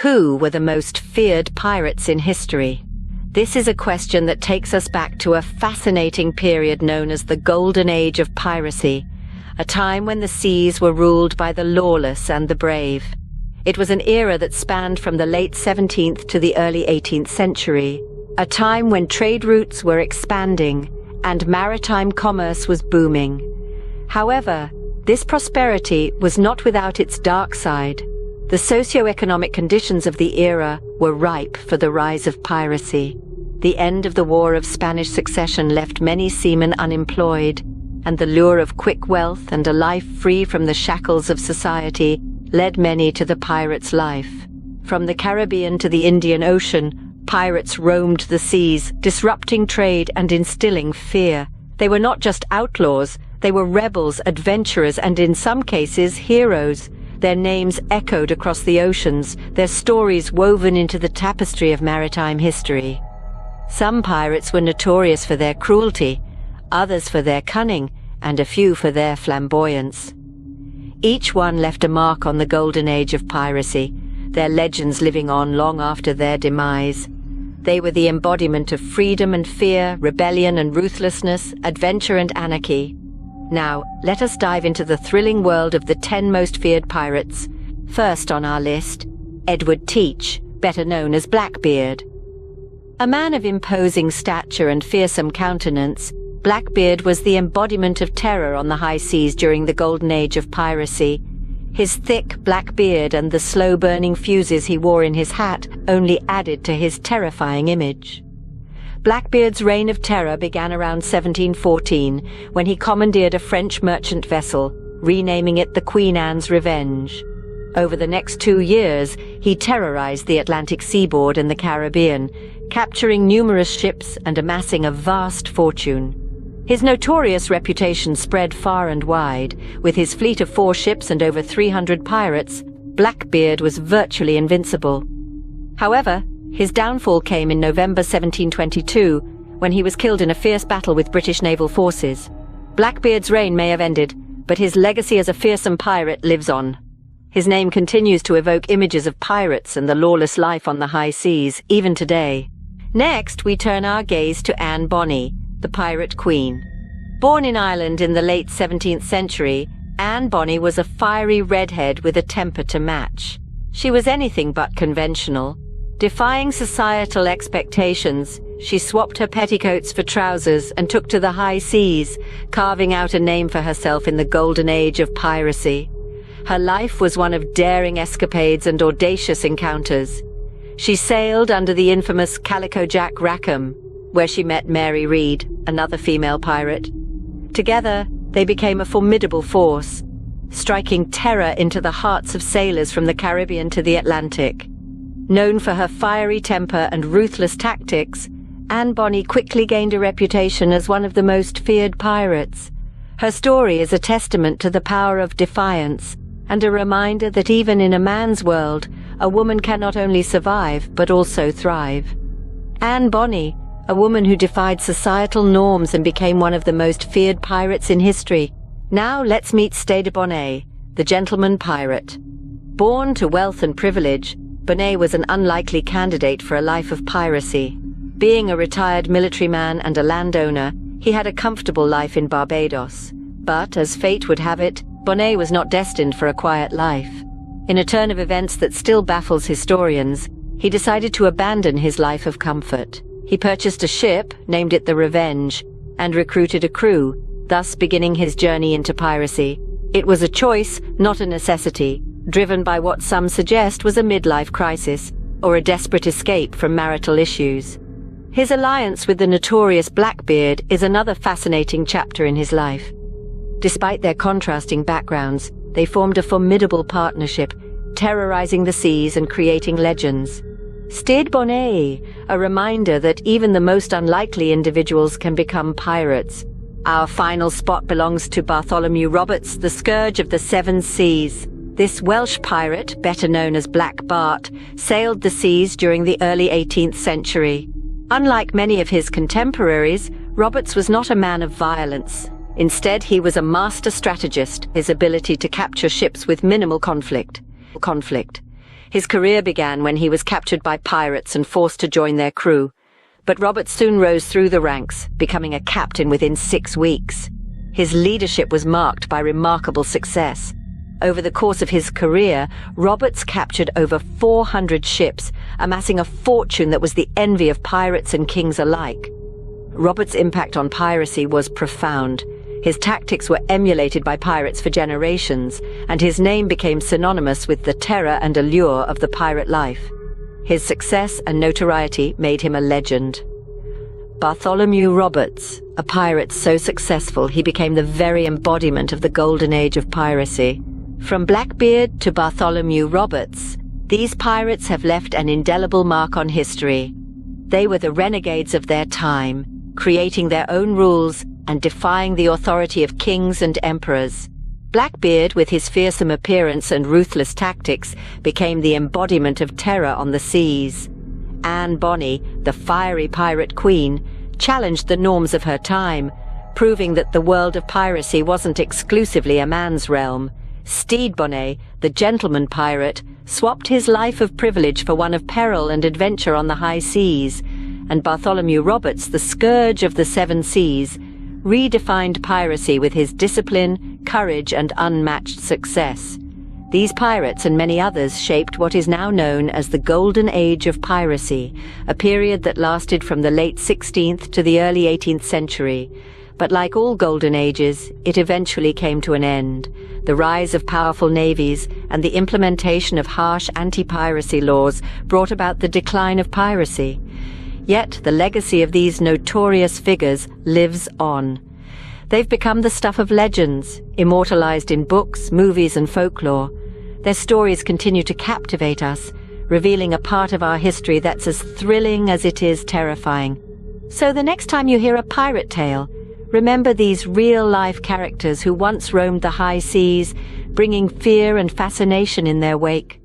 Who were the most feared pirates in history? This is a question that takes us back to a fascinating period known as the Golden Age of Piracy, a time when the seas were ruled by the lawless and the brave. It was an era that spanned from the late 17th to the early 18th century, a time when trade routes were expanding and maritime commerce was booming. However, this prosperity was not without its dark side. The socio-economic conditions of the era were ripe for the rise of piracy. The end of the War of Spanish Succession left many seamen unemployed, and the lure of quick wealth and a life free from the shackles of society led many to the pirate's life. From the Caribbean to the Indian Ocean, pirates roamed the seas, disrupting trade and instilling fear. They were not just outlaws, they were rebels, adventurers, and in some cases, heroes. Their names echoed across the oceans, their stories woven into the tapestry of maritime history. Some pirates were notorious for their cruelty, others for their cunning, and a few for their flamboyance. Each one left a mark on the golden age of piracy, their legends living on long after their demise. They were the embodiment of freedom and fear, rebellion and ruthlessness, adventure and anarchy. Now, let us dive into the thrilling world of the 10 most feared pirates. First on our list, Edward Teach, better known as Blackbeard. A man of imposing stature and fearsome countenance, Blackbeard was the embodiment of terror on the high seas during the golden age of piracy. His thick black beard and the slow-burning fuses he wore in his hat only added to his terrifying image. Blackbeard's reign of terror began around 1714, when he commandeered a French merchant vessel, renaming it the Queen Anne's Revenge. Over the next 2 years, he terrorized the Atlantic seaboard and the Caribbean, capturing numerous ships and amassing a vast fortune. His notorious reputation spread far and wide. With his fleet of 4 ships and over 300 pirates, Blackbeard was virtually invincible. However, his downfall came in November 1722, when he was killed in a fierce battle with British naval forces. Blackbeard's reign may have ended, but his legacy as a fearsome pirate lives on. His name continues to evoke images of pirates and the lawless life on the high seas, even today. Next, we turn our gaze to Anne Bonny, the Pirate Queen. Born in Ireland in the late 17th century, Anne Bonny was a fiery redhead with a temper to match. She was anything but conventional. Defying societal expectations, she swapped her petticoats for trousers and took to the high seas, carving out a name for herself in the golden age of piracy. Her life was one of daring escapades and audacious encounters. She sailed under the infamous Calico Jack Rackham, where she met Mary Read, another female pirate. Together, they became a formidable force, striking terror into the hearts of sailors from the Caribbean to the Atlantic. Known for her fiery temper and ruthless tactics, Anne Bonny quickly gained a reputation as one of the most feared pirates. Her story is a testament to the power of defiance and a reminder that even in a man's world, a woman can not only survive but also thrive. Anne Bonny, a woman who defied societal norms and became one of the most feared pirates in history. Now let's meet Stede Bonnet, the gentleman pirate. Born to wealth and privilege, Bonnet was an unlikely candidate for a life of piracy. Being a retired military man and a landowner, he had a comfortable life in Barbados. But, as fate would have it, Bonnet was not destined for a quiet life. In a turn of events that still baffles historians, he decided to abandon his life of comfort. He purchased a ship, named it the Revenge, and recruited a crew, thus beginning his journey into piracy. It was a choice, not a necessity, driven by what some suggest was a midlife crisis, or a desperate escape from marital issues. His alliance with the notorious Blackbeard is another fascinating chapter in his life. Despite their contrasting backgrounds, they formed a formidable partnership, terrorizing the seas and creating legends. Stede Bonnet, a reminder that even the most unlikely individuals can become pirates. Our final spot belongs to Bartholomew Roberts, the scourge of the 7 seas. This Welsh pirate, better known as Black Bart, sailed the seas during the early 18th century. Unlike many of his contemporaries, Roberts was not a man of violence. Instead, he was a master strategist, his ability to capture ships with minimal conflict. His career began when he was captured by pirates and forced to join their crew. But Roberts soon rose through the ranks, becoming a captain within 6 weeks. His leadership was marked by remarkable success. Over the course of his career, Roberts captured over 400 ships, amassing a fortune that was the envy of pirates and kings alike. Roberts' impact on piracy was profound. His tactics were emulated by pirates for generations, and his name became synonymous with the terror and allure of the pirate life. His success and notoriety made him a legend. Bartholomew Roberts, a pirate so successful he became the very embodiment of the golden age of piracy. From Blackbeard to Bartholomew Roberts, these pirates have left an indelible mark on history. They were the renegades of their time, creating their own rules and defying the authority of kings and emperors. Blackbeard, with his fearsome appearance and ruthless tactics, became the embodiment of terror on the seas. Anne Bonny, the fiery pirate queen, challenged the norms of her time, proving that the world of piracy wasn't exclusively a man's realm. Stede Bonnet, the gentleman pirate, swapped his life of privilege for one of peril and adventure on the high seas, and Bartholomew Roberts, the scourge of the seven seas, redefined piracy with his discipline, courage, and unmatched success. These pirates and many others shaped what is now known as the Golden Age of Piracy, a period that lasted from the late 16th to the early 18th century. But like all golden ages, it eventually came to an end. The rise of powerful navies and the implementation of harsh anti-piracy laws brought about the decline of piracy. Yet the legacy of these notorious figures lives on. They've become the stuff of legends, immortalized in books, movies, and folklore. Their stories continue to captivate us, revealing a part of our history that's as thrilling as it is terrifying. So the next time you hear a pirate tale, remember these real-life characters who once roamed the high seas, bringing fear and fascination in their wake.